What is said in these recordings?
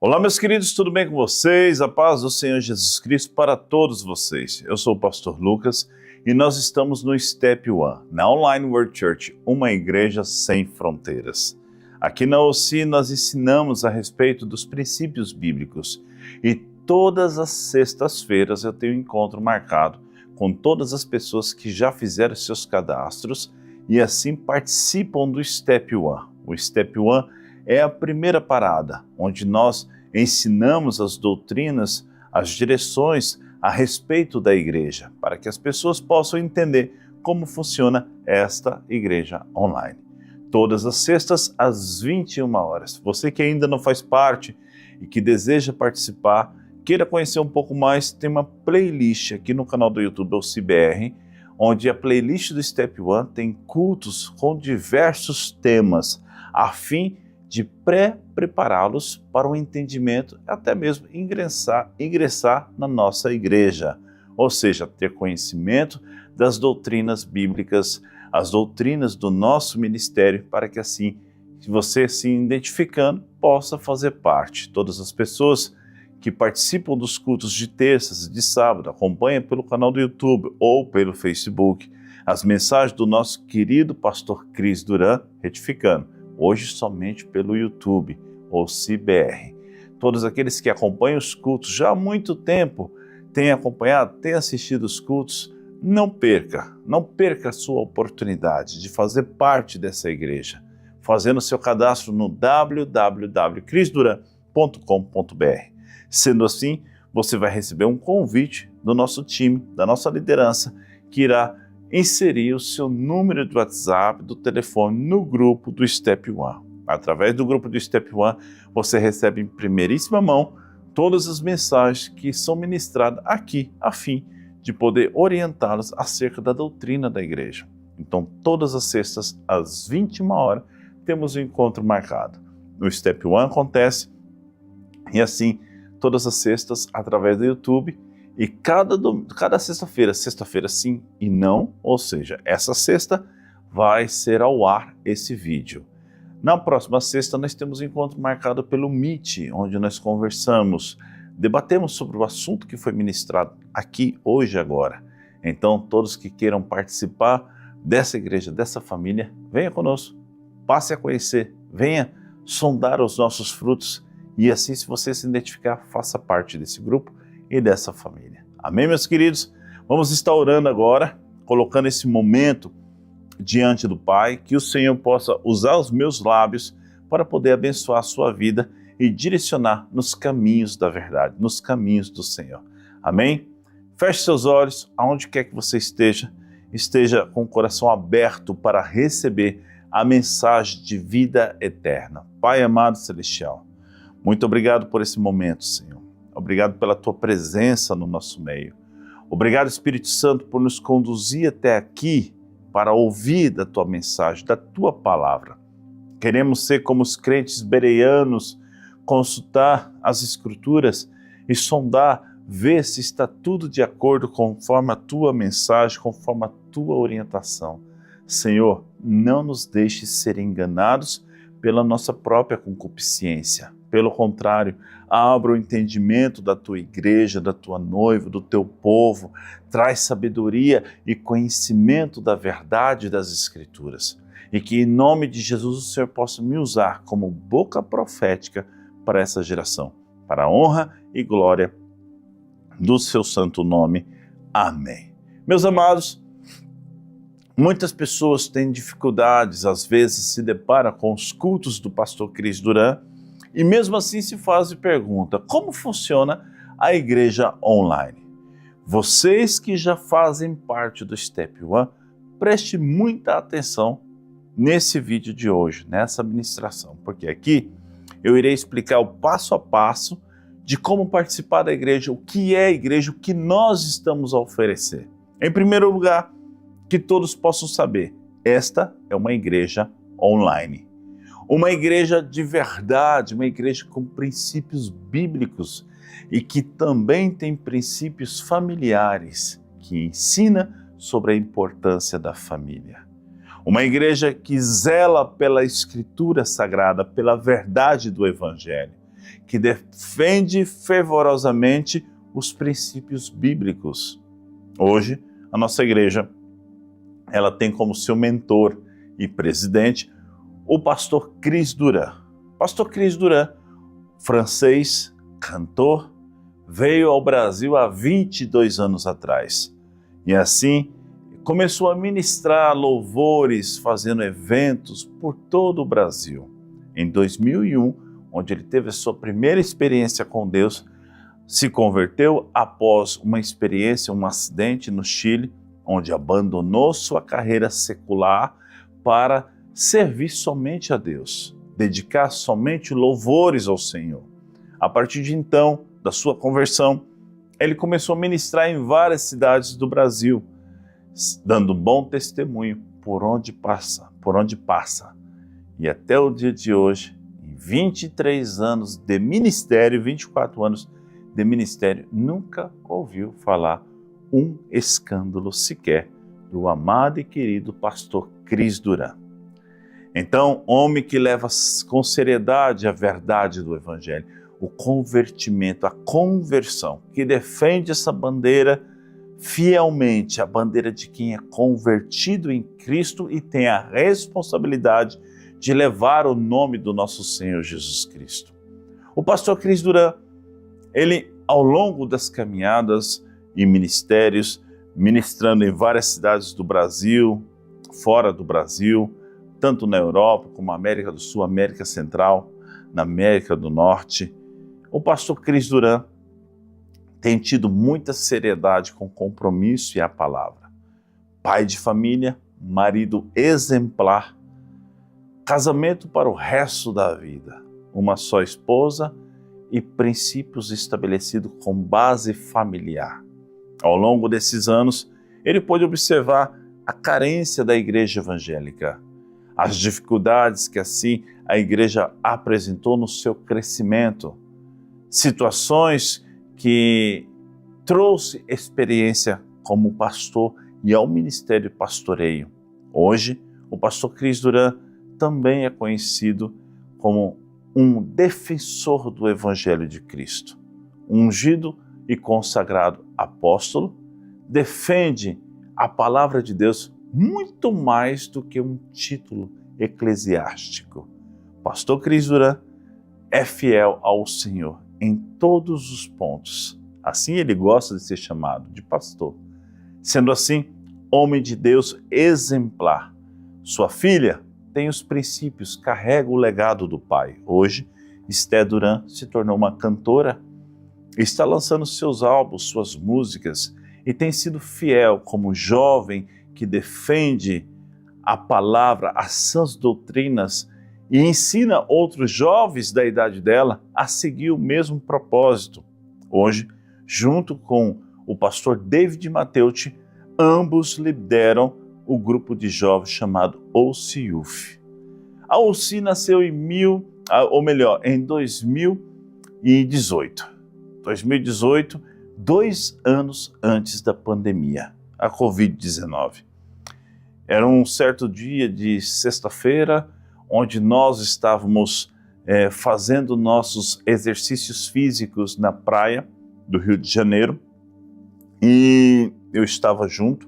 Olá, meus queridos, tudo bem com vocês? A paz do Senhor Jesus Cristo para todos vocês. Eu sou o pastor Lucas e nós estamos no Step One, na Online World Church, uma igreja sem fronteiras. Aqui na OC nós ensinamos a respeito dos princípios bíblicos e todas as sextas-feiras eu tenho um encontro marcado com todas as pessoas que já fizeram seus cadastros e assim participam do Step One. O Step One é a primeira parada, onde nós ensinamos as doutrinas, as direções a respeito da igreja, para que as pessoas possam entender como funciona esta igreja online. Todas as sextas, às 21 horas. Você que ainda não faz parte e que deseja participar, queira conhecer um pouco mais, tem uma playlist aqui no canal do YouTube, o CBR, onde a playlist do Step One tem cultos com diversos temas, a fim de prepará-los para o entendimento, até mesmo ingressar na nossa igreja, ou seja, ter conhecimento das doutrinas bíblicas, as doutrinas do nosso ministério, para que assim, você se identificando, possa fazer parte. Todas as pessoas que participam dos cultos de terças e de sábado, acompanham pelo canal do YouTube ou pelo Facebook, as mensagens do nosso querido pastor Cris Duran, retificando, hoje somente pelo YouTube, ou CBR. Todos aqueles que acompanham os cultos já há muito tempo, têm acompanhado, têm assistido os cultos, não perca a sua oportunidade de fazer parte dessa igreja, fazendo seu cadastro no www.crisduran.com.br. Sendo assim, você vai receber um convite do nosso time, da nossa liderança, que irá inserir o seu número de WhatsApp, do telefone, no grupo do Step One. Através do grupo do Step One, você recebe em primeiríssima mão todas as mensagens que são ministradas aqui, a fim de poder orientá-los acerca da doutrina da igreja. Então, todas as sextas, às 21 horas, temos um encontro marcado. No Step One acontece, e assim, todas as sextas, através do YouTube, e cada sexta-feira sim e não, ou seja, essa sexta vai ser ao ar esse vídeo. Na próxima sexta nós temos um encontro marcado pelo Meet, onde nós conversamos, debatemos sobre o assunto que foi ministrado aqui hoje agora. Então todos que queiram participar dessa igreja, dessa família, venha conosco, passe a conhecer, venha sondar os nossos frutos e assim, se você se identificar, faça parte desse grupo e dessa família. Amém, meus queridos? Vamos estar orando agora, colocando esse momento diante do Pai, que o Senhor possa usar os meus lábios para poder abençoar a sua vida e direcionar nos caminhos da verdade, nos caminhos do Senhor. Amém? Feche seus olhos, aonde quer que você esteja com o coração aberto para receber a mensagem de vida eterna. Pai amado celestial, muito obrigado por esse momento, Senhor. Obrigado pela Tua presença no nosso meio. Obrigado, Espírito Santo, por nos conduzir até aqui para ouvir da Tua mensagem, da Tua palavra. Queremos ser como os crentes bereanos, consultar as Escrituras e sondar, ver se está tudo de acordo conforme a Tua mensagem, conforme a Tua orientação. Senhor, não nos deixe ser enganados pela nossa própria concupiscência. Pelo contrário, abra o entendimento da tua igreja, da tua noiva, do teu povo, traz sabedoria e conhecimento da verdade das Escrituras. E que em nome de Jesus o Senhor possa me usar como boca profética para essa geração, para a honra e glória do seu santo nome. Amém. Meus amados, muitas pessoas têm dificuldades, às vezes se deparam com os cultos do pastor Cris Duran, e mesmo assim se faz e pergunta, como funciona a igreja online? Vocês que já fazem parte do Step One, preste muita atenção nesse vídeo de hoje, nessa ministração, porque aqui eu irei explicar o passo a passo de como participar da igreja, o que é a igreja, o que nós estamos a oferecer. Em primeiro lugar, que todos possam saber, esta é uma igreja online. Uma igreja de verdade, uma igreja com princípios bíblicos e que também tem princípios familiares, que ensina sobre a importância da família. Uma igreja que zela pela Escritura Sagrada, pela verdade do Evangelho. que defende fervorosamente os princípios bíblicos. Hoje, a nossa igreja, ela tem como seu mentor e presidente o pastor Chris Duran. Pastor Chris Duran, francês, cantor, veio ao Brasil há 22 anos atrás. E assim, começou a ministrar louvores, fazendo eventos por todo o Brasil. Em 2001, onde ele teve a sua primeira experiência com Deus, se converteu após uma experiência, um acidente no Chile, onde abandonou sua carreira secular para servir somente a Deus, dedicar somente louvores ao Senhor. A partir de então, da sua conversão, ele começou a ministrar em várias cidades do Brasil, dando bom testemunho por onde passa. E até o dia de hoje, em 23 anos de ministério, 24 anos de ministério, nunca ouviu falar um escândalo sequer do amado e querido pastor Chris Duran. Então, homem que leva com seriedade a verdade do Evangelho, o convertimento, a conversão, que defende essa bandeira fielmente, a bandeira de quem é convertido em Cristo e tem a responsabilidade de levar o nome do nosso Senhor Jesus Cristo. O pastor Chris Duran, ele, ao longo das caminhadas e ministérios, ministrando em várias cidades do Brasil, fora do Brasil, tanto na Europa como na América do Sul, América Central, na América do Norte, o pastor Chris Duran tem tido muita seriedade com o compromisso e a palavra. Pai de família, marido exemplar, casamento para o resto da vida, uma só esposa e princípios estabelecidos com base familiar. Ao longo desses anos, ele pôde observar a carência da igreja evangélica, as dificuldades que assim a igreja apresentou no seu crescimento, situações que trouxe experiência como pastor e ao ministério pastoreio. Hoje, o pastor Chris Duran também é conhecido como um defensor do Evangelho de Cristo. Ungido e consagrado apóstolo, defende a palavra de Deus muito mais do que um título eclesiástico. Pastor Chris Duran é fiel ao Senhor em todos os pontos. Assim ele gosta de ser chamado de pastor. Sendo assim, homem de Deus exemplar. Sua filha tem os princípios, carrega o legado do pai. Hoje, Esther Duran se tornou uma cantora, está lançando seus álbuns, suas músicas e tem sido fiel como jovem que defende a palavra, as sãs doutrinas e ensina outros jovens da idade dela a seguir o mesmo propósito. Hoje, junto com o pastor David Mateucci, ambos lideram o grupo de jovens chamado Ouci Youth. A Ouci nasceu em 2018. 2 anos antes da pandemia, a Covid-19. Era um certo dia de sexta-feira, onde nós estávamos fazendo nossos exercícios físicos na praia do Rio de Janeiro, e eu estava junto,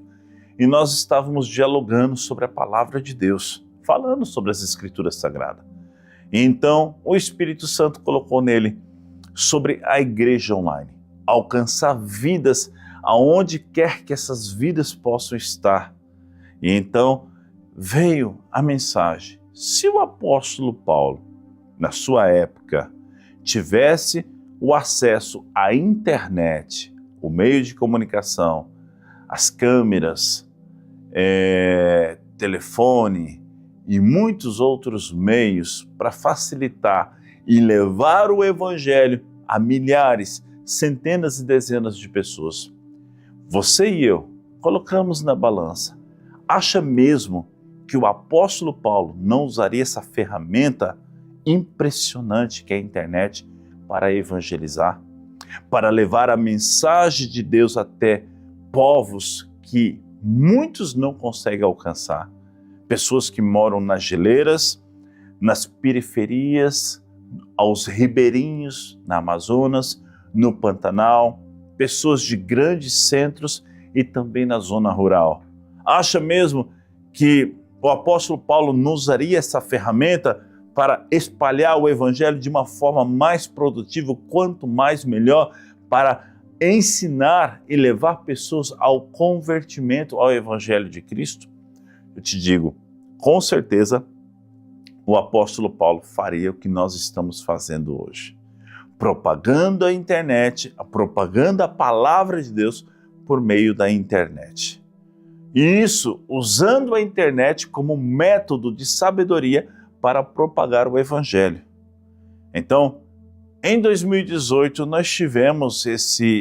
e nós estávamos dialogando sobre a palavra de Deus, falando sobre as Escrituras Sagradas. E então o Espírito Santo colocou nele sobre a igreja online, alcançar vidas aonde quer que essas vidas possam estar. E então veio a mensagem: se o apóstolo Paulo, na sua época, tivesse o acesso à internet, o meio de comunicação, as câmeras, telefone e muitos outros meios para facilitar e levar o evangelho a milhares, centenas e dezenas de pessoas, você e eu colocamos na balança. Acha mesmo que o apóstolo Paulo não usaria essa ferramenta impressionante que é a internet para evangelizar, para levar a mensagem de Deus até povos que muitos não conseguem alcançar? Pessoas que moram nas geleiras, nas periferias, aos ribeirinhos na Amazonas, no Pantanal, pessoas de grandes centros e também na zona rural. Acha mesmo que o apóstolo Paulo não usaria essa ferramenta para espalhar o evangelho de uma forma mais produtiva, quanto mais melhor, para ensinar e levar pessoas ao convertimento ao evangelho de Cristo? Eu te digo, com certeza, o apóstolo Paulo faria o que nós estamos fazendo hoje. Propagando a internet, propagando a palavra de Deus por meio da internet. E isso usando a internet como método de sabedoria para propagar o evangelho. Então, em 2018, nós tivemos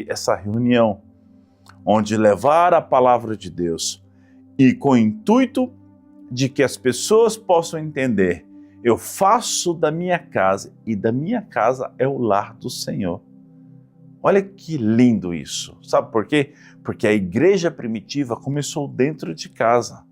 essa reunião, onde levar a palavra de Deus e com o intuito de que as pessoas possam entender: eu faço da minha casa e da minha casa é o lar do Senhor. Olha que lindo isso. Sabe por quê? Porque a igreja primitiva começou dentro de casa.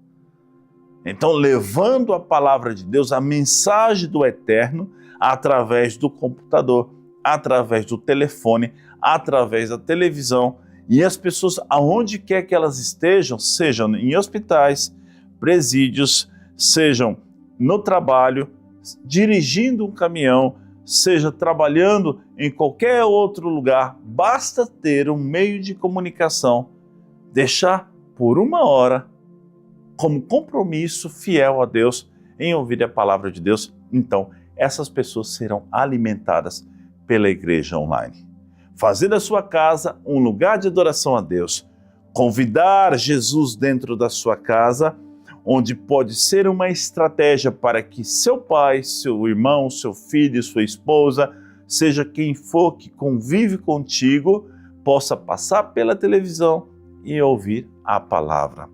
Então, levando a palavra de Deus, a mensagem do Eterno, através do computador, através do telefone, através da televisão, e as pessoas, aonde quer que elas estejam, sejam em hospitais, presídios, sejam no trabalho, dirigindo um caminhão, seja trabalhando em qualquer outro lugar, basta ter um meio de comunicação, deixar por uma hora como compromisso fiel a Deus em ouvir a palavra de Deus. Então, essas pessoas serão alimentadas pela igreja online. Fazer da sua casa um lugar de adoração a Deus, convidar Jesus dentro da sua casa, onde pode ser uma estratégia para que seu pai, seu irmão, seu filho, sua esposa, seja quem for que convive contigo, possa passar pela televisão e ouvir a palavra.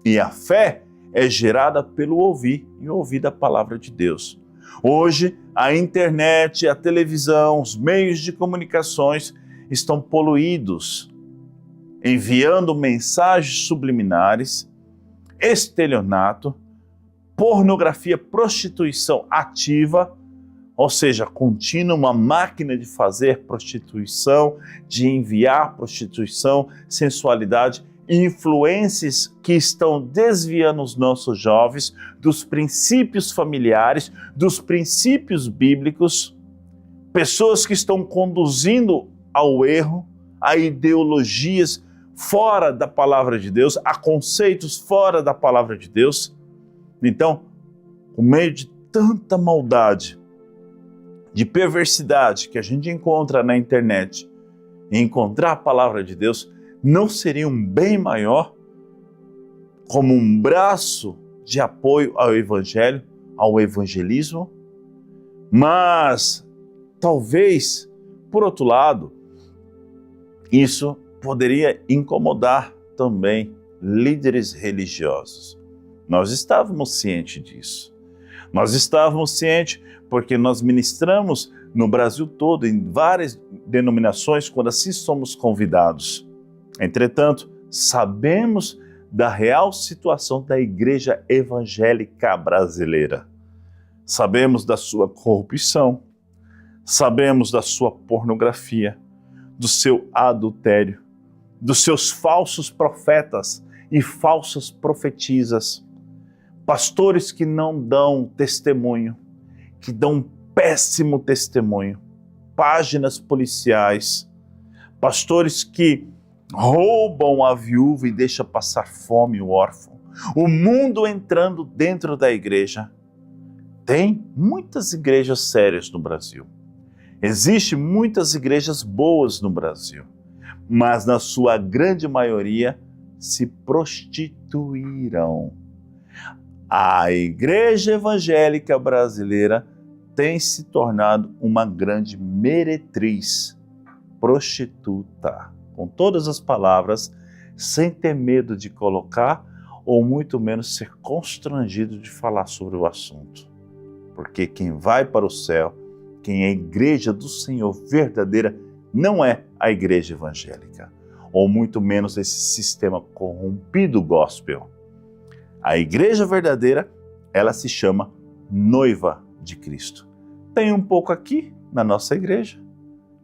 E a fé é gerada pelo ouvir e ouvir da palavra de Deus. Hoje, a internet, a televisão, os meios de comunicações estão poluídos, enviando mensagens subliminares, estelionato, pornografia, prostituição ativa, ou seja, contínua, uma máquina de fazer prostituição, de enviar prostituição, sensualidade, influências que estão desviando os nossos jovens dos princípios familiares, dos princípios bíblicos, pessoas que estão conduzindo ao erro, a ideologias fora da palavra de Deus, a conceitos fora da palavra de Deus. Então, no meio de tanta maldade, de perversidade que a gente encontra na internet, e encontrar a palavra de Deus, não seria um bem maior como um braço de apoio ao evangelho, ao evangelismo? Mas, talvez, por outro lado, isso poderia incomodar também líderes religiosos. Nós estávamos cientes disso. Nós estávamos cientes porque nós ministramos no Brasil todo, em várias denominações, quando assim somos convidados. Entretanto, sabemos da real situação da igreja evangélica brasileira. Sabemos da sua corrupção, sabemos da sua pornografia, do seu adultério, dos seus falsos profetas e falsas profetisas, pastores que não dão testemunho, que dão um péssimo testemunho, páginas policiais, pastores que roubam a viúva e deixam passar fome o órfão, o mundo entrando dentro da igreja. Tem muitas igrejas sérias no Brasil. Existem muitas igrejas boas no Brasil, mas na sua grande maioria se prostituíram. A igreja evangélica brasileira tem se tornado uma grande meretriz, prostituta, com todas as palavras, sem ter medo de colocar ou muito menos ser constrangido de falar sobre o assunto. Porque quem vai para o céu, quem é a igreja do Senhor verdadeira, não é a igreja evangélica, ou muito menos esse sistema corrompido gospel. A igreja verdadeira, ela se chama noiva de Cristo. Tem um pouco aqui, na nossa igreja,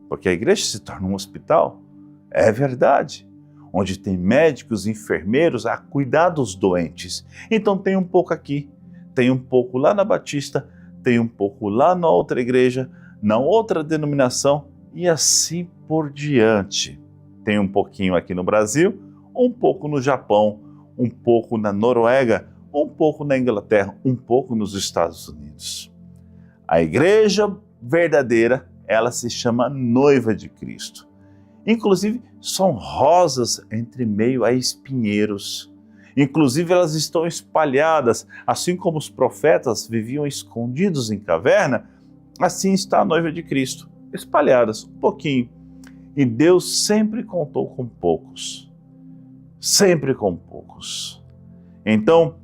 porque a igreja se torna um hospital, é verdade, onde tem médicos, enfermeiros a cuidar dos doentes. Então tem um pouco aqui, tem um pouco lá na Batista, tem um pouco lá na outra igreja, na outra denominação e assim por diante. Tem um pouquinho aqui no Brasil, um pouco no Japão, um pouco na Noruega, um pouco na Inglaterra, um pouco nos Estados Unidos. A igreja verdadeira, ela se chama noiva de Cristo. Inclusive, são rosas entre meio a espinheiros. Inclusive, elas estão espalhadas, assim como os profetas viviam escondidos em caverna, assim está a noiva de Cristo, espalhadas um pouquinho. E Deus sempre contou com poucos. Sempre com poucos. Então,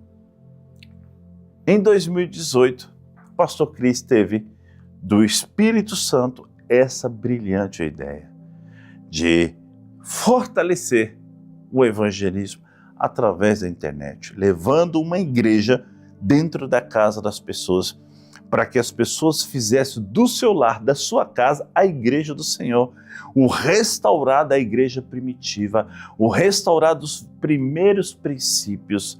em 2018, o pastor Cris teve do Espírito Santo essa brilhante ideia de fortalecer o evangelismo através da internet, levando uma igreja dentro da casa das pessoas, para que as pessoas fizessem do seu lar, da sua casa, a igreja do Senhor, o restaurar da igreja primitiva, o restaurar dos primeiros princípios,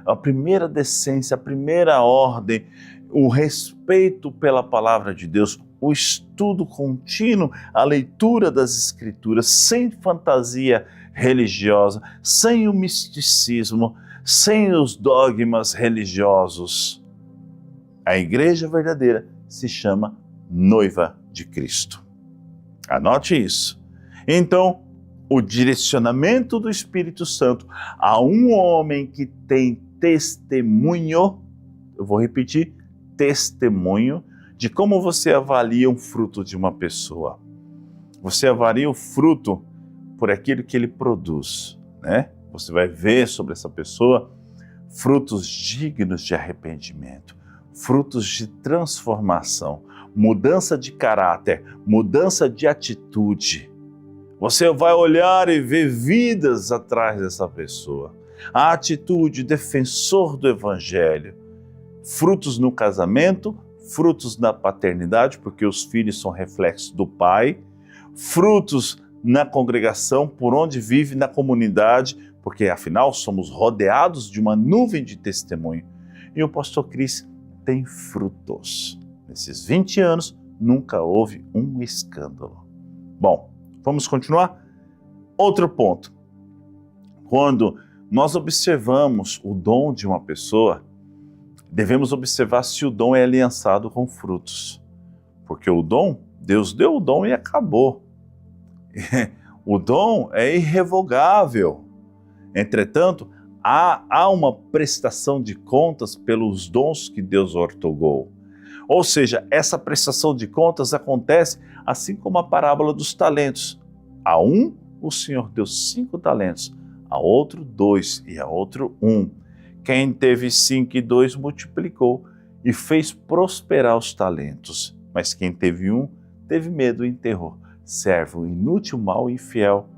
a primeira decência, a primeira ordem, o respeito pela palavra de Deus, o estudo contínuo, a leitura das Escrituras, sem fantasia religiosa, sem o misticismo, sem os dogmas religiosos. A igreja verdadeira se chama noiva de Cristo. Anote isso. Então, o direcionamento do Espírito Santo a um homem que tem testemunho, eu vou repetir, testemunho, de como você avalia um fruto de uma pessoa. Você avalia o fruto por aquilo que ele produz, né? Você vai ver sobre essa pessoa frutos dignos de arrependimento, frutos de transformação, mudança de caráter, mudança de atitude. Você vai olhar e ver vidas atrás dessa pessoa. A atitude, defensor do Evangelho. Frutos no casamento, frutos na paternidade, porque os filhos são reflexos do pai. Frutos na congregação, por onde vive, na comunidade, porque afinal somos rodeados de uma nuvem de testemunho. E o pastor Cris tem frutos. Nesses 20 anos, nunca houve um escândalo. Bom, vamos continuar? Outro ponto. Quando nós observamos o dom de uma pessoa, devemos observar se o dom é aliançado com frutos. Porque o dom, Deus deu o dom e acabou. O dom é irrevogável. Entretanto, há uma prestação de contas pelos dons que Deus outorgou. Ou seja, essa prestação de contas acontece assim como a parábola dos talentos. A um, o Senhor deu 5 talentos, a outro 2 e a outro 1. Quem teve 5 e 2 multiplicou e fez prosperar os talentos. Mas quem teve 1, teve medo e enterrou. Servo inútil, mau e infiel.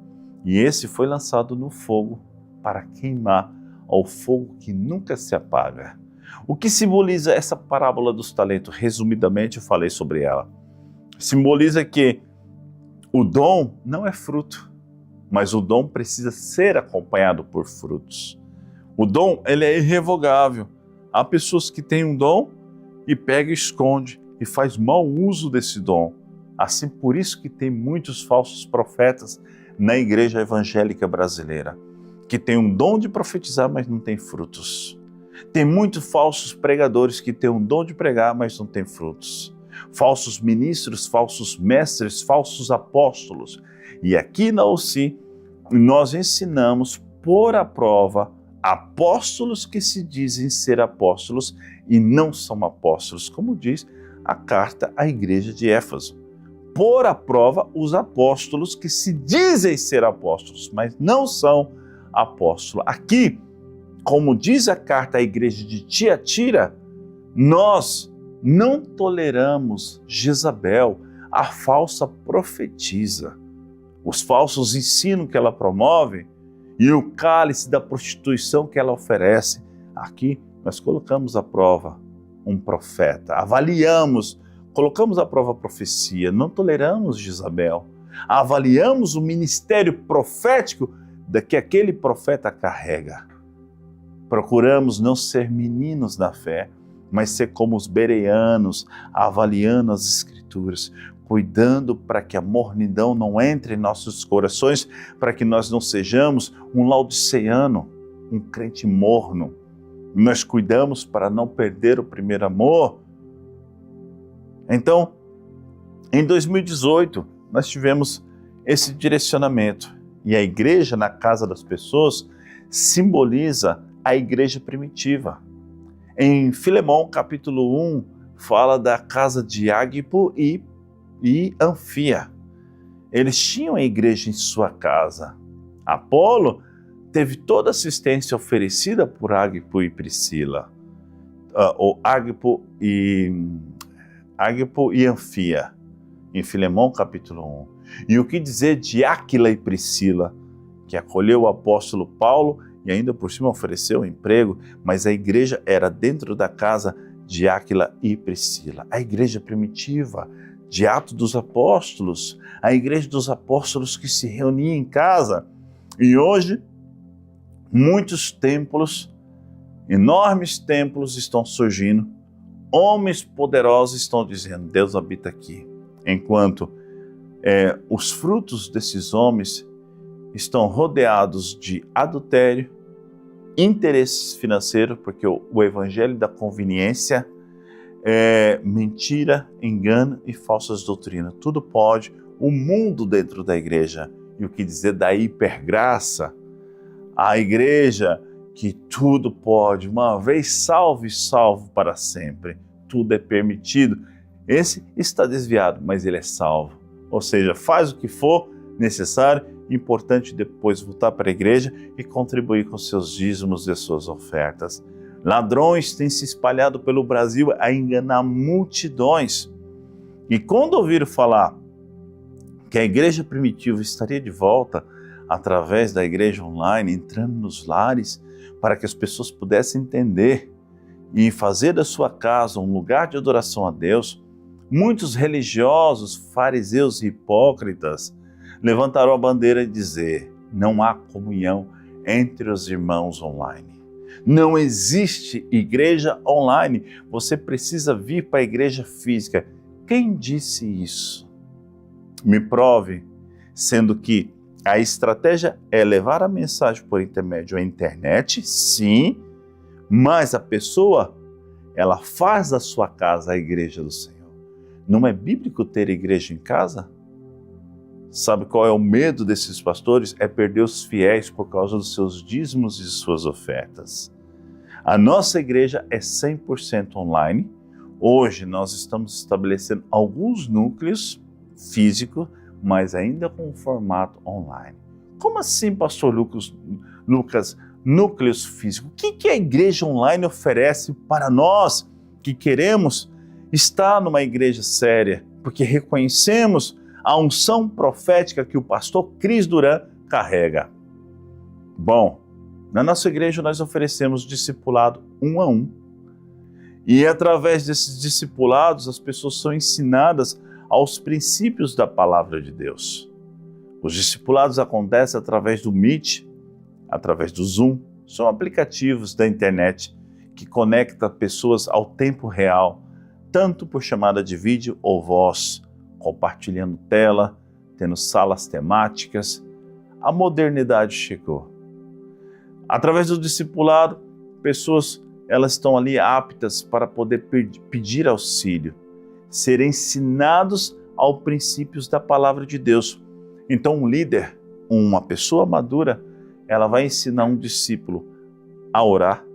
E esse foi lançado no fogo para queimar ao fogo que nunca se apaga. O que simboliza essa parábola dos talentos? Resumidamente, eu falei sobre ela. Simboliza que o dom não é fruto, mas o dom precisa ser acompanhado por frutos. O dom, ele é irrevogável. Há pessoas que têm um dom e pega e esconde e faz mau uso desse dom. Assim, por isso que tem muitos falsos profetas na igreja evangélica brasileira, que tem um dom de profetizar, mas não tem frutos. Tem muitos falsos pregadores que têm um dom de pregar, mas não tem frutos. Falsos ministros, falsos mestres, falsos apóstolos. E aqui na OC, nós ensinamos por a prova apóstolos que se dizem ser apóstolos e não são apóstolos, como diz a carta à igreja de Éfeso. Pôr à prova os apóstolos que se dizem ser apóstolos, mas não são apóstolos. Aqui, como diz a carta à igreja de Tiatira, nós não toleramos Jezabel, a falsa profetisa, os falsos ensinos que ela promove e o cálice da prostituição que ela oferece. Aqui nós colocamos à prova um profeta, avaliamos colocamos à prova a profecia, não toleramos Jezabel, avaliamos o ministério profético que aquele profeta carrega. Procuramos não ser meninos na fé, mas ser como os bereanos, avaliando as Escrituras, cuidando para que a mornidão não entre em nossos corações, para que nós não sejamos um laodiceano, um crente morno. Nós cuidamos para não perder o primeiro amor. Então, em 2018, nós tivemos esse direcionamento. E a igreja na casa das pessoas simboliza a igreja primitiva. Em Filemão, capítulo 1, fala da casa de Áquipo e Anfia. Eles tinham a igreja em sua casa. Apolo teve toda a assistência oferecida por Áquipo e Priscila. Áquipo e Anfia, em Filemão capítulo 1. E o que dizer de Áquila e Priscila, que acolheu o apóstolo Paulo e ainda por cima ofereceu um emprego, mas a igreja era dentro da casa de Áquila e Priscila. A igreja primitiva, de Atos dos Apóstolos, a igreja dos apóstolos que se reunia em casa. E hoje, muitos templos, enormes templos estão surgindo, homens poderosos estão dizendo, Deus habita aqui. Enquanto os frutos desses homens estão rodeados de adultério, interesses financeiros, porque o evangelho da conveniência é mentira, engano e falsas doutrinas. Tudo pode, o mundo dentro da igreja. E o que dizer da hipergraça? A igreja que tudo pode, uma vez salvo e salvo para sempre. Tudo é permitido. Esse está desviado, mas ele é salvo. Ou seja, faz o que for necessário, importante depois voltar para a igreja e contribuir com seus dízimos e suas ofertas. Ladrões têm se espalhado pelo Brasil a enganar multidões. E quando ouviram falar que a igreja primitiva estaria de volta através da igreja online, entrando nos lares, para que as pessoas pudessem entender e fazer da sua casa um lugar de adoração a Deus, muitos religiosos, fariseus e hipócritas levantaram a bandeira e dizer: não há comunhão entre os irmãos online. Não existe igreja online. Você precisa vir para a igreja física. Quem disse isso? Me prove, sendo que a estratégia é levar a mensagem por intermédio da internet, sim, mas a pessoa, ela faz da sua casa a igreja do Senhor. Não é bíblico ter igreja em casa? Sabe qual é o medo desses pastores? É perder os fiéis por causa dos seus dízimos e suas ofertas. A nossa igreja é 100% online. Hoje nós estamos estabelecendo alguns núcleos físicos, mas ainda com um formato online. Como assim, pastor Lucas, núcleos físicos? O que a igreja online oferece para nós que queremos estar numa igreja séria? Porque reconhecemos a unção profética que o pastor Cris Duran carrega. Bom, na nossa igreja nós oferecemos discipulado 1 a 1. E através desses discipulados as pessoas são ensinadas aos princípios da palavra de Deus. Os discipulados acontecem através do Meet, através do Zoom. São aplicativos da internet que conectam pessoas ao tempo real, tanto por chamada de vídeo ou voz, compartilhando tela, tendo salas temáticas. A modernidade chegou. Através do discipulado, pessoas elas estão ali aptas para poder pedir auxílio, ser ensinados aos princípios da palavra de Deus. Então um líder, uma pessoa madura, ela vai ensinar um discípulo a orar,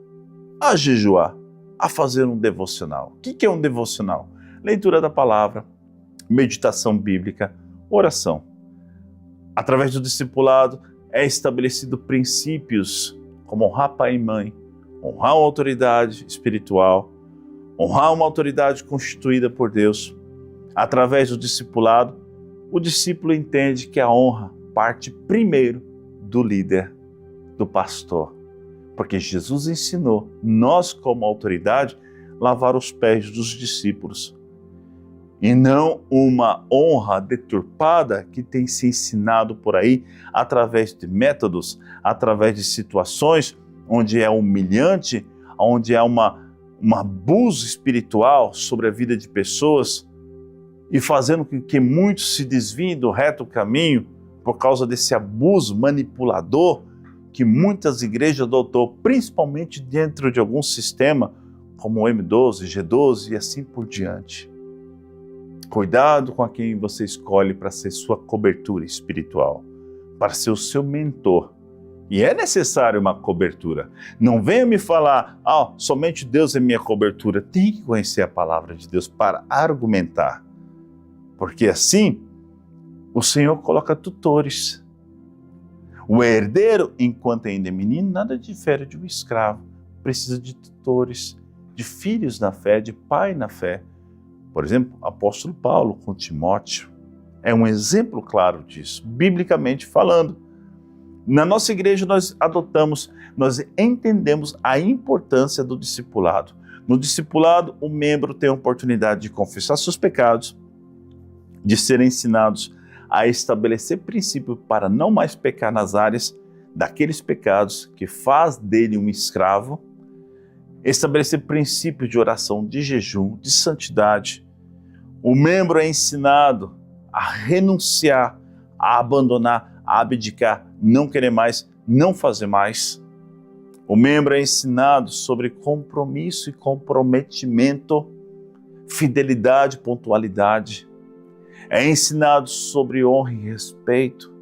a jejuar, a fazer um devocional. O que é um devocional? Leitura da palavra, meditação bíblica, oração. Através do discipulado é estabelecido princípios como honrar pai e mãe, honrar uma autoridade espiritual, honrar uma autoridade constituída por Deus. Através do discipulado, o discípulo entende que a honra parte primeiro do líder, do pastor. Porque Jesus ensinou, nós como autoridade, lavar os pés dos discípulos. e não uma honra deturpada que tem se ensinado por aí através de métodos, através de situações onde é humilhante, onde há um abuso espiritual sobre a vida de pessoas e fazendo com que muitos se desviem do reto caminho por causa desse abuso manipulador que muitas igrejas adotou, principalmente dentro de algum sistema como o M12, G12 e assim por diante. Cuidado com a quem você escolhe para ser sua cobertura espiritual, para ser o seu mentor. E é necessário uma cobertura. Não venha me falar, somente Deus é minha cobertura. Tem que conhecer a palavra de Deus para argumentar. Porque assim, o Senhor coloca tutores. O herdeiro, enquanto ainda é menino, nada difere de um escravo. Precisa de tutores, de filhos na fé, de pai na fé. Por exemplo, o apóstolo Paulo com Timóteo é um exemplo claro disso, biblicamente falando. Na nossa igreja nós entendemos a importância do discipulado. No discipulado, o membro tem a oportunidade de confessar seus pecados, de serem ensinados a estabelecer princípio para não mais pecar nas áreas daqueles pecados que faz dele um escravo, estabelecer princípios de oração, de jejum, de santidade. O membro é ensinado a renunciar, a abandonar, a abdicar, não querer mais, não fazer mais. O membro é ensinado sobre compromisso e comprometimento, fidelidade, pontualidade. É ensinado sobre honra e respeito.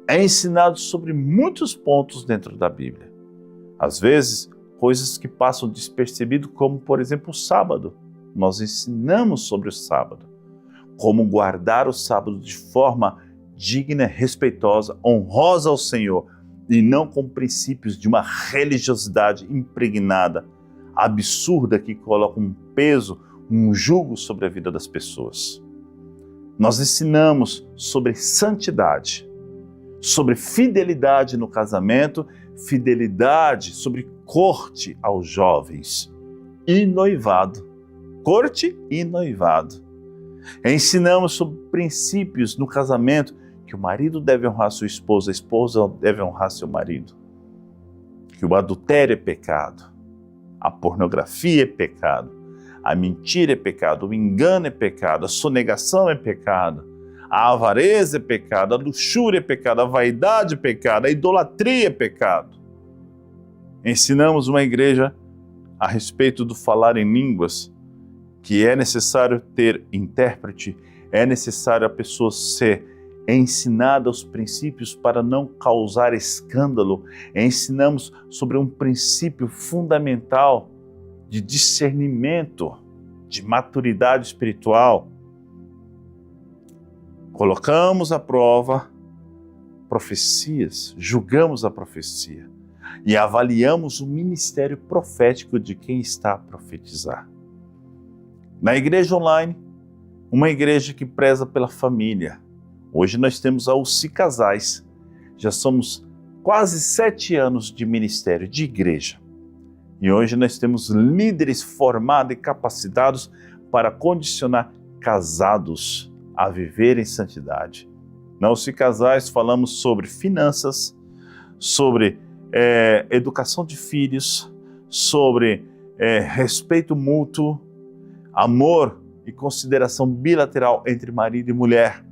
É ensinado sobre muitos pontos dentro da Bíblia. Às vezes, coisas que passam despercebido, como, por exemplo, o sábado. Nós ensinamos sobre o sábado. Como guardar o sábado de forma digna, respeitosa, honrosa ao Senhor, e não com princípios de uma religiosidade impregnada, absurda, que coloca um peso, um jugo sobre a vida das pessoas. Nós ensinamos sobre santidade, sobre fidelidade no casamento, fidelidade sobre corte aos jovens e noivado. Corte e noivado. Ensinamos sobre princípios no casamento, que o marido deve honrar sua esposa, a esposa deve honrar seu marido. Que o adultério é pecado, a pornografia é pecado, a mentira é pecado, o engano é pecado, a sonegação é pecado, a avareza é pecado, a luxúria é pecado, a vaidade é pecado, a idolatria é pecado. Ensinamos uma igreja a respeito do falar em línguas, que é necessário ter intérprete, é necessário a pessoa ser ensinada os princípios para não causar escândalo. Ensinamos sobre um princípio fundamental de discernimento, de maturidade espiritual. Colocamos à prova profecias, julgamos a profecia e avaliamos o ministério profético de quem está a profetizar. Na igreja online, uma igreja que preza pela família. Hoje nós temos a UCI Casais. Já somos quase 7 anos de ministério, de igreja. E hoje nós temos líderes formados e capacitados para condicionar casados a viver em santidade. Na UCI Casais falamos sobre finanças, sobre educação de filhos, sobre respeito mútuo, amor e consideração bilateral entre marido e mulher.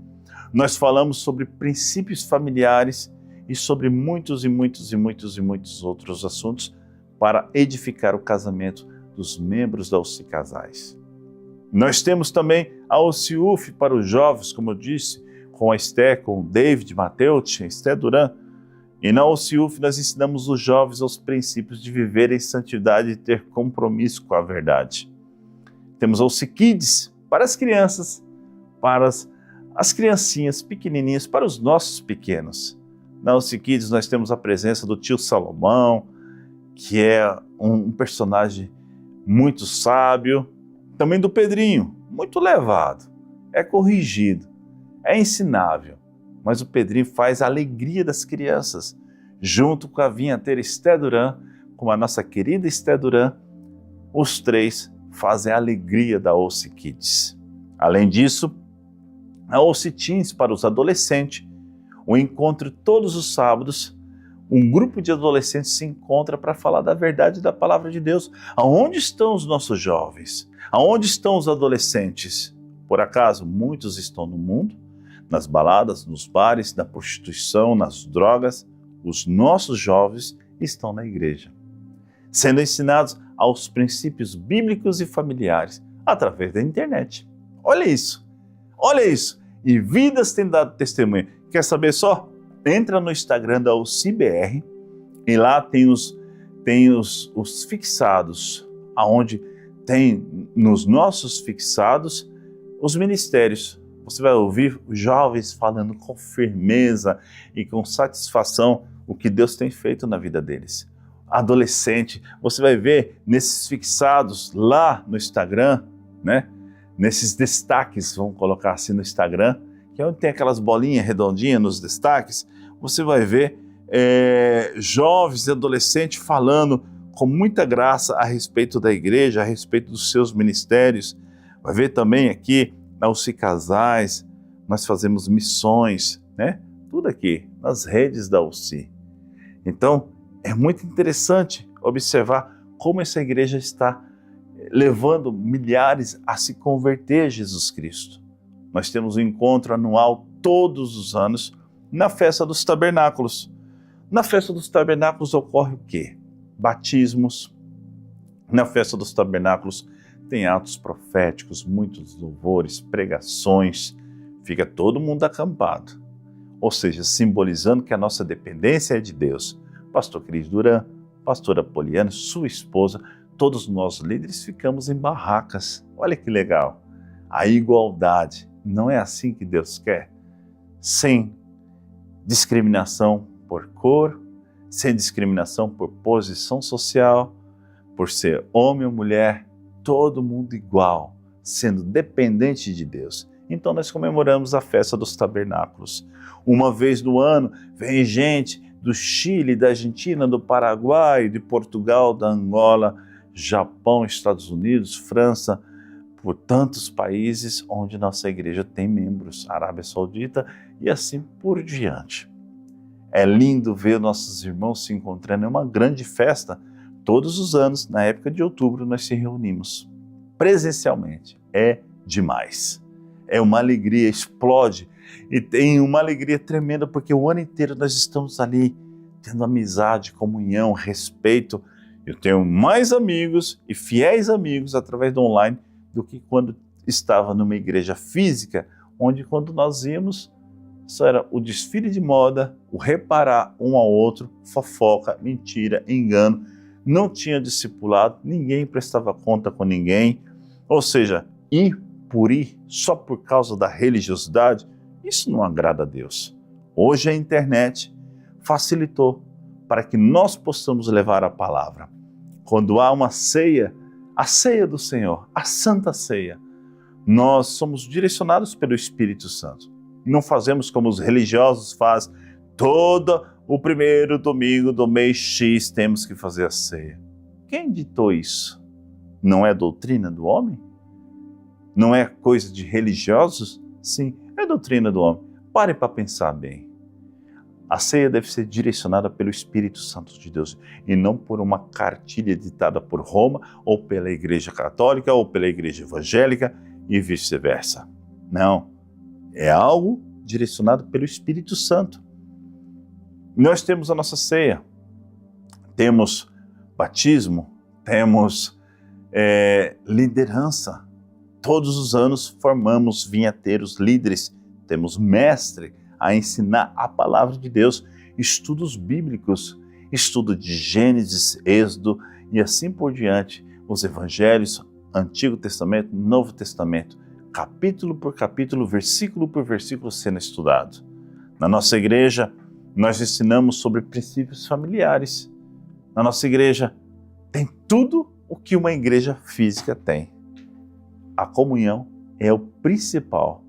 Nós falamos sobre princípios familiares e sobre muitos outros assuntos para edificar o casamento dos membros da UCI Casais. Nós temos também a UCIUF para os jovens, como eu disse, com a Esther, com o David Mateus, Esther Duran. E na UCIUF nós ensinamos os jovens aos princípios de viver em santidade e ter compromisso com a verdade. Temos a UCI Kids para as crianças, para as criancinhas pequenininhas, para os nossos pequenos. Na UCI Kids nós temos a presença do tio Salomão, que é um personagem muito sábio, também do Pedrinho, muito levado, é corrigido, é ensinável, mas o Pedrinho faz a alegria das crianças, junto com a vinhateira Esther Duran, com a nossa querida Esther Duran, os três fazem a alegria da UCI Kids. Além disso, a OC Teens para os adolescentes, o encontro todos os sábados, um grupo de adolescentes se encontra para falar da verdade da palavra de Deus. Aonde estão os nossos jovens? Aonde estão os adolescentes? Por acaso, muitos estão no mundo, nas baladas, nos bares, na prostituição, nas drogas. Os nossos jovens estão na igreja, sendo ensinados aos princípios bíblicos e familiares através da internet. Olha isso, olha isso. E vidas têm dado testemunho. Quer saber só? Entra no Instagram da UCBR e lá tem os fixados, aonde tem nos nossos fixados os ministérios. Você vai ouvir os jovens falando com firmeza e com satisfação o que Deus tem feito na vida deles. Adolescente, você vai ver nesses fixados lá no Instagram, né? Nesses destaques, vamos colocar assim no Instagram, que é onde tem aquelas bolinhas redondinhas nos destaques, você vai ver jovens e adolescentes falando com muita graça a respeito da igreja, a respeito dos seus ministérios. Vai ver também aqui na UC Casais, nós fazemos missões, né? Tudo aqui nas redes da UC. Então, é muito interessante observar como essa igreja está levando milhares a se converter a Jesus Cristo. Nós temos um encontro anual todos os anos na Festa dos Tabernáculos. Na Festa dos Tabernáculos ocorre o quê? Batismos. Na Festa dos Tabernáculos tem atos proféticos, muitos louvores, pregações. Fica todo mundo acampado. Ou seja, simbolizando que a nossa dependência é de Deus. Pastor Cris Duran, pastora Poliana, sua esposa, todos nós líderes ficamos em barracas. Olha que legal. A igualdade. Não é assim que Deus quer? Sem discriminação por cor, sem discriminação por posição social, por ser homem ou mulher, todo mundo igual, sendo dependente de Deus. Então nós comemoramos a Festa dos Tabernáculos. Uma vez no ano vem gente do Chile, da Argentina, do Paraguai, de Portugal, da Angola, Japão, Estados Unidos, França, por tantos países onde nossa igreja tem membros, Arábia Saudita e assim por diante. É lindo ver nossos irmãos se encontrando em uma grande festa. Todos os anos, na época de outubro, nós se reunimos presencialmente. É demais. É uma alegria, explode e tem uma alegria tremenda porque o ano inteiro nós estamos ali tendo amizade, comunhão, respeito. Eu tenho mais amigos e fiéis amigos através do online do que quando estava numa igreja física, onde quando nós íamos, só era o desfile de moda, o reparar um ao outro, fofoca, mentira, engano, não tinha discipulado, ninguém prestava conta com ninguém, ou seja, ir por ir só por causa da religiosidade, isso não agrada a Deus. Hoje a internet facilitou para que nós possamos levar a palavra. Quando há uma ceia, a ceia do Senhor, a Santa Ceia, nós somos direcionados pelo Espírito Santo. Não fazemos como os religiosos fazem, todo o primeiro domingo do mês X temos que fazer a ceia. Quem ditou isso? Não é doutrina do homem? Não é coisa de religiosos? Sim, é doutrina do homem. Pare para pensar bem. A ceia deve ser direcionada pelo Espírito Santo de Deus e não por uma cartilha ditada por Roma ou pela Igreja Católica ou pela Igreja Evangélica e vice-versa. Não, é algo direcionado pelo Espírito Santo. Nós temos a nossa ceia, temos batismo, temos liderança. Todos os anos formamos vinheteiros, líderes, temos mestre a ensinar a palavra de Deus, estudos bíblicos, estudo de Gênesis, Êxodo e assim por diante, os evangelhos, Antigo Testamento, Novo Testamento, capítulo por capítulo, versículo por versículo sendo estudado. Na nossa igreja, nós ensinamos sobre princípios familiares. Na nossa igreja, tem tudo o que uma igreja física tem. A comunhão é o principal.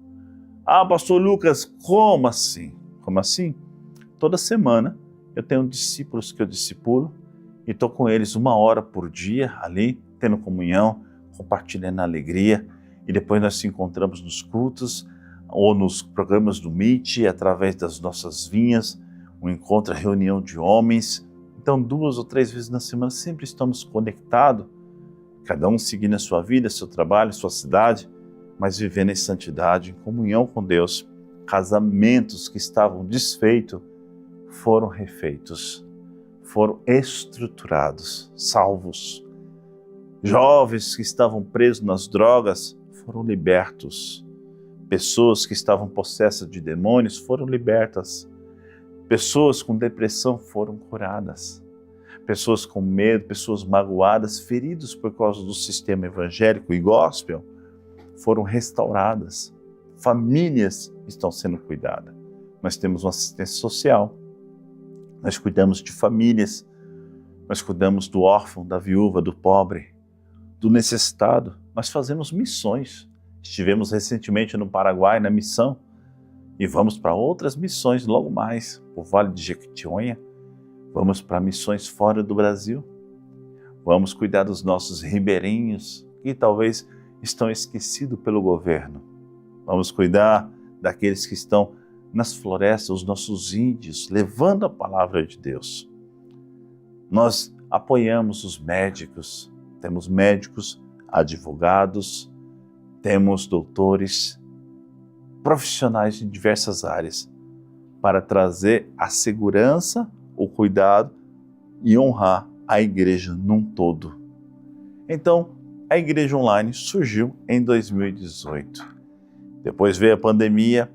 Ah, pastor Lucas, como assim? Como assim? Toda semana eu tenho discípulos que eu discipulo e estou com eles 1 hora por dia ali, tendo comunhão, compartilhando a alegria e depois nós nos encontramos nos cultos ou nos programas do Meet, através das nossas vinhas, um encontro, a reunião de homens. Então 2 ou 3 vezes na semana sempre estamos conectados, cada um seguindo a sua vida, seu trabalho, sua cidade, mas vivendo em santidade, em comunhão com Deus. Casamentos que estavam desfeitos foram refeitos, foram estruturados, salvos. Jovens que estavam presos nas drogas foram libertos. Pessoas que estavam possessas de demônios foram libertas. Pessoas com depressão foram curadas. Pessoas com medo, pessoas magoadas, feridas por causa do sistema evangélico e gospel, foram restauradas. Famílias estão sendo cuidadas. Nós temos uma assistência social. Nós cuidamos de famílias. Nós cuidamos do órfão, da viúva, do pobre, do necessitado. Nós fazemos missões. Estivemos recentemente no Paraguai na missão e vamos para outras missões logo mais, o Vale de Jequitinhonha. Vamos para missões fora do Brasil. Vamos cuidar dos nossos ribeirinhos que talvez estão esquecidos pelo governo. Vamos cuidar daqueles que estão nas florestas, os nossos índios, levando a palavra de Deus. Nós apoiamos os médicos, temos médicos, advogados, temos doutores, profissionais em diversas áreas, para trazer a segurança, o cuidado e honrar a igreja num todo. Então, a igreja online surgiu em 2018. Depois veio a pandemia,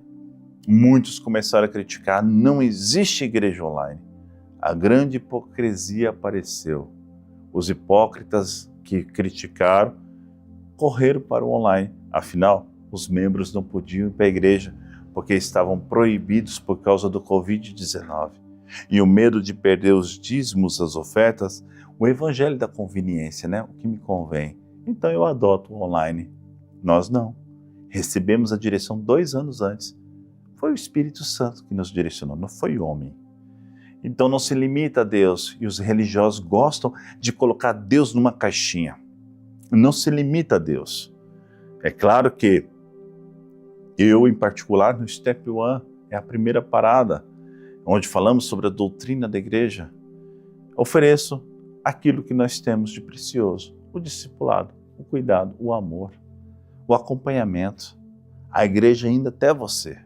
muitos começaram a criticar, não existe igreja online. A grande hipocrisia apareceu. Os hipócritas que criticaram correram para o online. Afinal, os membros não podiam ir para a igreja porque estavam proibidos por causa do Covid-19. E o medo de perder os dízimos, as ofertas, o evangelho da conveniência, né? O que me convém. Então eu adoto o online. Nós não. Recebemos a direção 2 anos antes. Foi o Espírito Santo que nos direcionou, não foi o homem. Então não se limita a Deus, e os religiosos gostam de colocar Deus numa caixinha. Não se limita a Deus. É claro que eu, em particular, no Step One, é a primeira parada, onde falamos sobre a doutrina da igreja. Ofereço aquilo que nós temos de precioso, o discipulado, o cuidado, o amor, o acompanhamento, a igreja indo até você.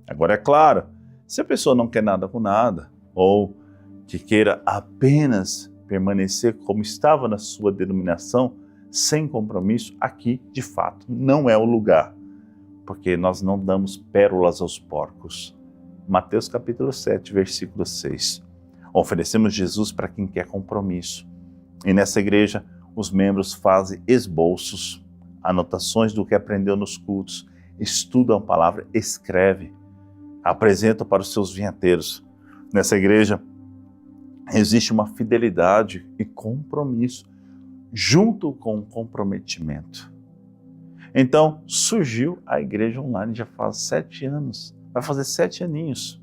Agora, é claro, se a pessoa não quer nada com nada, ou que queira apenas permanecer como estava na sua denominação, sem compromisso, aqui, de fato, não é o lugar, porque nós não damos pérolas aos porcos. Mateus capítulo 7, versículo 6. Oferecemos Jesus para quem quer compromisso. E nessa igreja, os membros fazem esboços, anotações do que aprendeu nos cultos, estudam a palavra, escreve, apresentam para os seus vinhateiros. Nessa igreja, existe uma fidelidade e compromisso, junto com o comprometimento. Então, surgiu a igreja online, já faz 7 anos, vai fazer 7 aninhos.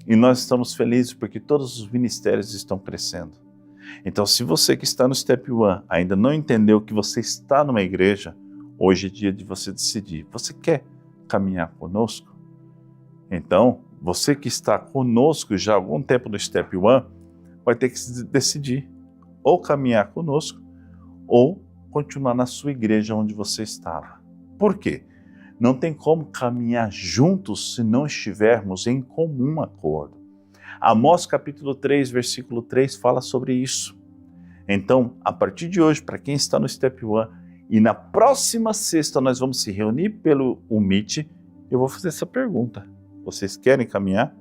E nós estamos felizes porque todos os ministérios estão crescendo. Então, se você que está no Step One ainda não entendeu que você está numa igreja, hoje é dia de você decidir. Você quer caminhar conosco? Então, você que está conosco já há algum tempo no Step One, vai ter que decidir ou caminhar conosco ou continuar na sua igreja onde você estava. Por quê? Não tem como caminhar juntos se não estivermos em comum acordo. Amós capítulo 3, versículo 3 fala sobre isso. Então, a partir de hoje, para quem está no Step One, e na próxima sexta nós vamos se reunir pelo Meet, eu vou fazer essa pergunta. Vocês querem caminhar?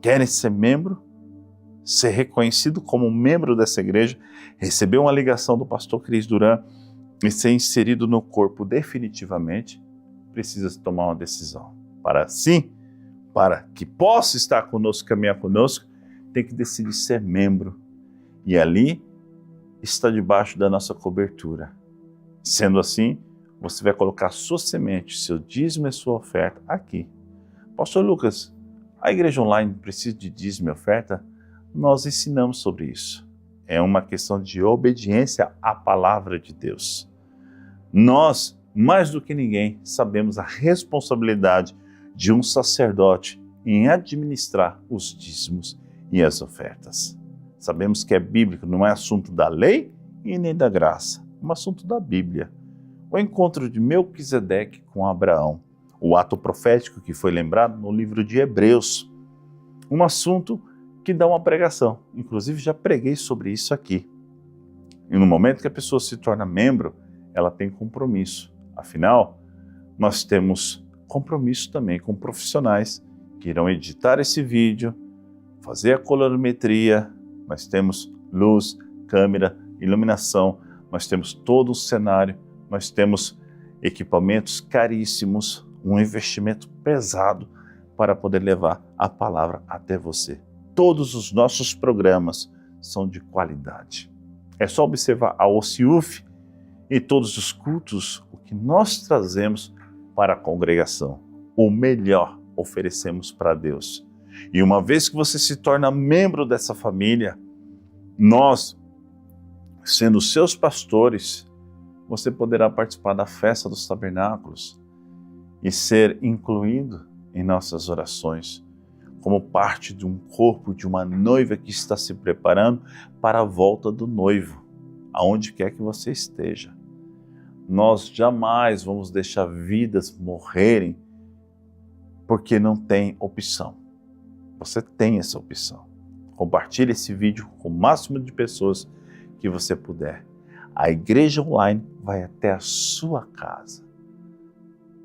Querem ser membro? Ser reconhecido como membro dessa igreja? Receber uma ligação do pastor Cris Duran e ser inserido no corpo definitivamente? Precisa tomar uma decisão. Para que possa estar conosco, caminhar conosco, tem que decidir ser membro. E ali está debaixo da nossa cobertura. Sendo assim, você vai colocar sua semente, seu dízimo e sua oferta aqui. Pastor Lucas, a igreja online precisa de dízimo e oferta? Nós ensinamos sobre isso. É uma questão de obediência à palavra de Deus. Nós mais do que ninguém, sabemos a responsabilidade de um sacerdote em administrar os dízimos e as ofertas. Sabemos que é bíblico, não é assunto da lei e nem da graça, é um assunto da Bíblia. O encontro de Melquisedeque com Abraão, o ato profético que foi lembrado no livro de Hebreus, um assunto que dá uma pregação, inclusive já preguei sobre isso aqui. E no momento que a pessoa se torna membro, ela tem compromisso. Afinal, nós temos compromisso também com profissionais que irão editar esse vídeo, fazer a colorimetria, nós temos luz, câmera, iluminação, nós temos todo o cenário, nós temos equipamentos caríssimos, um investimento pesado para poder levar a palavra até você. Todos os nossos programas são de qualidade. É só observar a OCIUF e todos os cultos, o que nós trazemos para a congregação. O melhor oferecemos para Deus. E uma vez que você se torna membro dessa família, nós, sendo seus pastores, você poderá participar da festa dos tabernáculos e ser incluído em nossas orações, como parte de um corpo de uma noiva que está se preparando para a volta do noivo, aonde quer que você esteja. Nós jamais vamos deixar vidas morrerem porque não tem opção. Você tem essa opção. Compartilhe esse vídeo com o máximo de pessoas que você puder. A igreja online vai até a sua casa.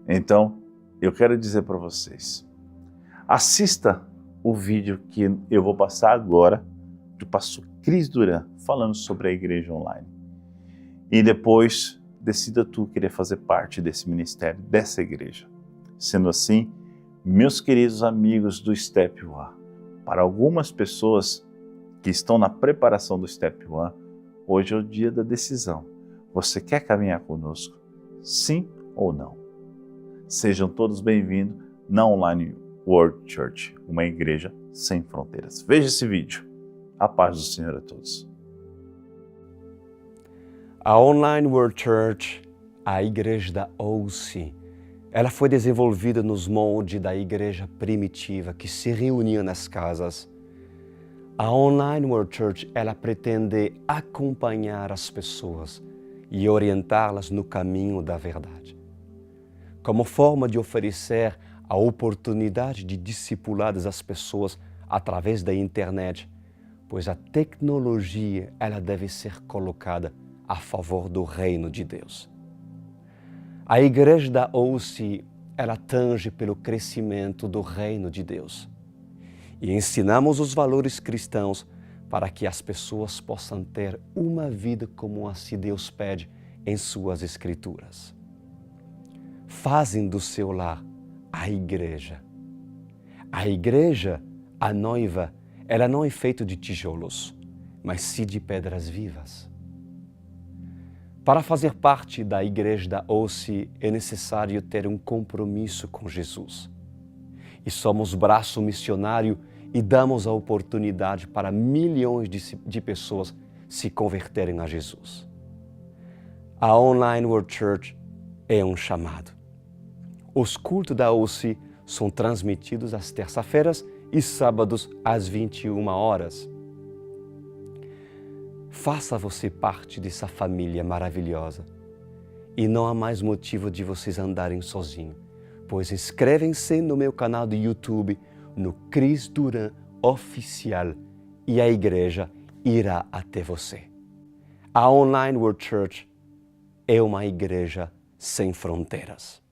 Então, eu quero dizer para vocês, assista o vídeo que eu vou passar agora do pastor Cris Duran, falando sobre a igreja online. E depois, decida tu querer fazer parte desse ministério, dessa igreja. Sendo assim, meus queridos amigos do Step One, para algumas pessoas que estão na preparação do Step One, hoje é o dia da decisão. Você quer caminhar conosco? Sim ou não? Sejam todos bem-vindos na Online World Church, uma igreja sem fronteiras. Veja esse vídeo. A paz do Senhor a todos. A Online World Church, a igreja da OC, ela foi desenvolvida nos moldes da igreja primitiva que se reunia nas casas. A Online World Church, ela pretende acompanhar as pessoas e orientá-las no caminho da verdade. Como forma de oferecer a oportunidade de discipular as pessoas através da internet, pois a tecnologia ela deve ser colocada a favor do reino de Deus. A igreja da OC, ela tange pelo crescimento do reino de Deus. E ensinamos os valores cristãos para que as pessoas possam ter uma vida como assim Deus pede em suas escrituras. Fazem do seu lar a igreja. A igreja, a noiva, ela não é feita de tijolos, mas sim de pedras vivas. Para fazer parte da igreja da OC é necessário ter um compromisso com Jesus. E somos braço missionário e damos a oportunidade para milhões de pessoas se converterem a Jesus. A Online World Church é um chamado. Os cultos da OC são transmitidos às terças-feiras e sábados às 21 horas. Faça você parte dessa família maravilhosa. E não há mais motivo de vocês andarem sozinhos, pois inscrevem-se no meu canal do YouTube, no Cris Duran Oficial, e a igreja irá até você. A Online World Church é uma igreja sem fronteiras.